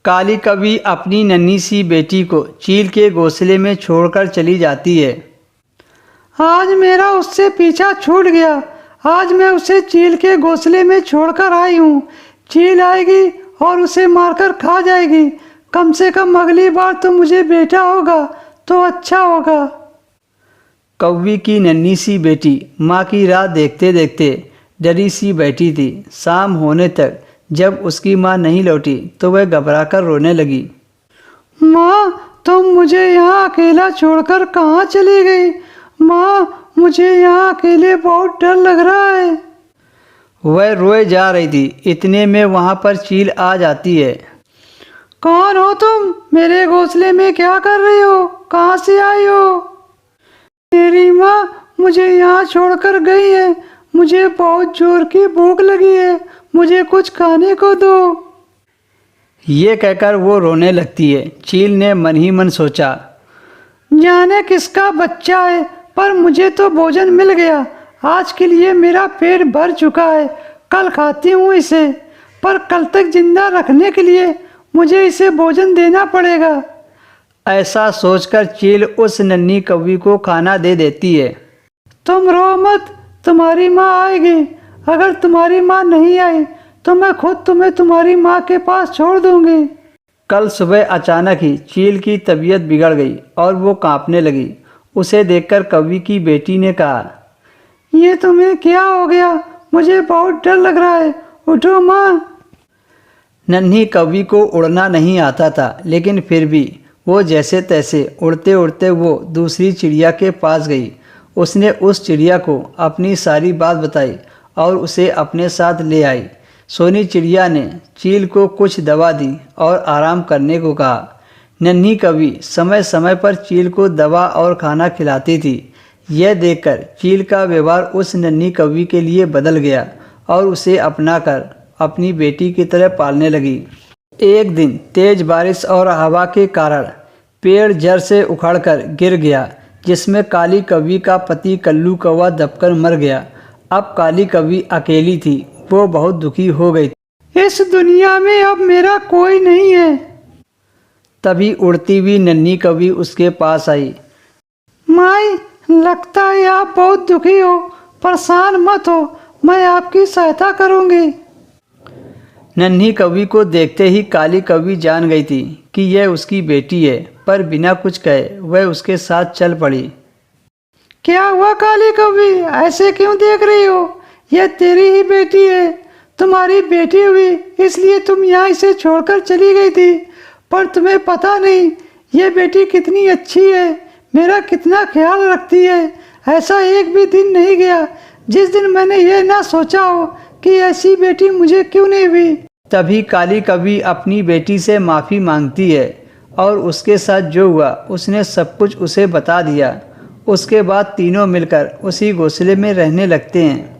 काली कौवी अपनी नन्ही सी बेटी को चील के घोंसले में छोड़कर चली जाती है। आज मेरा उससे पीछा छूट गया। आज मैं उसे चील के घोंसले में छोड़कर आई हूँ। चील आएगी और उसे मारकर खा जाएगी। कम से कम अगली बार तो मुझे बेटा होगा तो अच्छा होगा। कौवी की नन्ही सी बेटी माँ की राह देखते देखते डरी सी बैठी थी। शाम होने तक जब उसकी माँ नहीं लौटी तो वह घबराकर रोने लगी। माँ, तुम मुझे यहाँ अकेला छोड़कर कहाँ चली गई? माँ, मुझे यहाँ अकेले बहुत डर लग रहा है। वह रोए जा रही थी, इतने में वहाँ पर चील आ जाती है। कौन हो तुम? मेरे घोंसले में क्या कर रही हो? कहाँ से आई हो? मेरी माँ मुझे यहाँ छोड़कर गई है। मुझे बहुत जोर की भूख लगी है। मुझे कुछ खाने को दो। ये कहकर वो रोने लगती है। चील ने मन ही मन सोचा, जाने किसका बच्चा है, पर मुझे तो भोजन मिल गया। आज के लिए मेरा पेट भर चुका है। कल खाती हूँ इसे, पर कल तक जिंदा रखने के लिए मुझे इसे भोजन देना पड़ेगा। ऐसा सोचकर चील उस नन्ही कौवी को खाना दे देती है। तुम रो मत, तुम्हारी माँ आएगी। अगर तुम्हारी माँ नहीं आई तो मैं खुद तुम्हें तुम्हारी माँ के पास छोड़ दूंगी। कल सुबह अचानक ही चील की तबीयत बिगड़ गई और वो कांपने लगी। उसे देखकर कौवी की बेटी ने कहा, ये तुम्हें क्या हो गया? मुझे बहुत डर लग रहा है। उठो माँ। नन्ही कौवी को उड़ना नहीं आता था, लेकिन फिर भी वो जैसे तैसे उड़ते उड़ते वो दूसरी चिड़िया के पास गई। उसने उस चिड़िया को अपनी सारी बात बताई और उसे अपने साथ ले आई। सोनी चिड़िया ने चील को कुछ दवा दी और आराम करने को कहा। नन्ही कौवी समय समय पर चील को दवा और खाना खिलाती थी। यह देखकर चील का व्यवहार उस नन्ही कौवी के लिए बदल गया और उसे अपनाकर अपनी बेटी की तरह पालने लगी। एक दिन तेज बारिश और हवा के कारण पेड़ जड़ से उखड़कर गिर गया, जिसमें काली कौवी का पति कल्लू कौवा दबकर मर गया। अब काली कौवी अकेली थी। वो बहुत दुखी हो गई। इस दुनिया में अब मेरा कोई नहीं है। तभी उड़ती हुई नन्ही कौवी उसके पास आई। माई, लगता है आप बहुत दुखी हो। परेशान मत हो, मैं आपकी सहायता करूंगी। नन्ही कौवी को देखते ही काली कौवी जान गई थी कि यह उसकी बेटी है, पर बिना कुछ कहे वह उसके साथ चल पड़ी। क्या हुआ काली कौवी? ऐसे क्यों देख रही हो? यह तेरी ही बेटी है। तुम्हारी बेटी हुई इसलिए तुम यहाँ इसे छोड़कर चली गई थी, पर तुम्हें पता नहीं यह बेटी कितनी अच्छी है, मेरा कितना ख्याल रखती है। ऐसा एक भी दिन नहीं गया जिस दिन मैंने यह ना सोचा हो कि ऐसी बेटी मुझे क्यों नहीं हुई। तभी काली कौवी अपनी बेटी से माफ़ी मांगती है और उसके साथ जो हुआ उसने सब कुछ उसे बता दिया। उसके बाद तीनों मिलकर उसी घोंसले में रहने लगते हैं।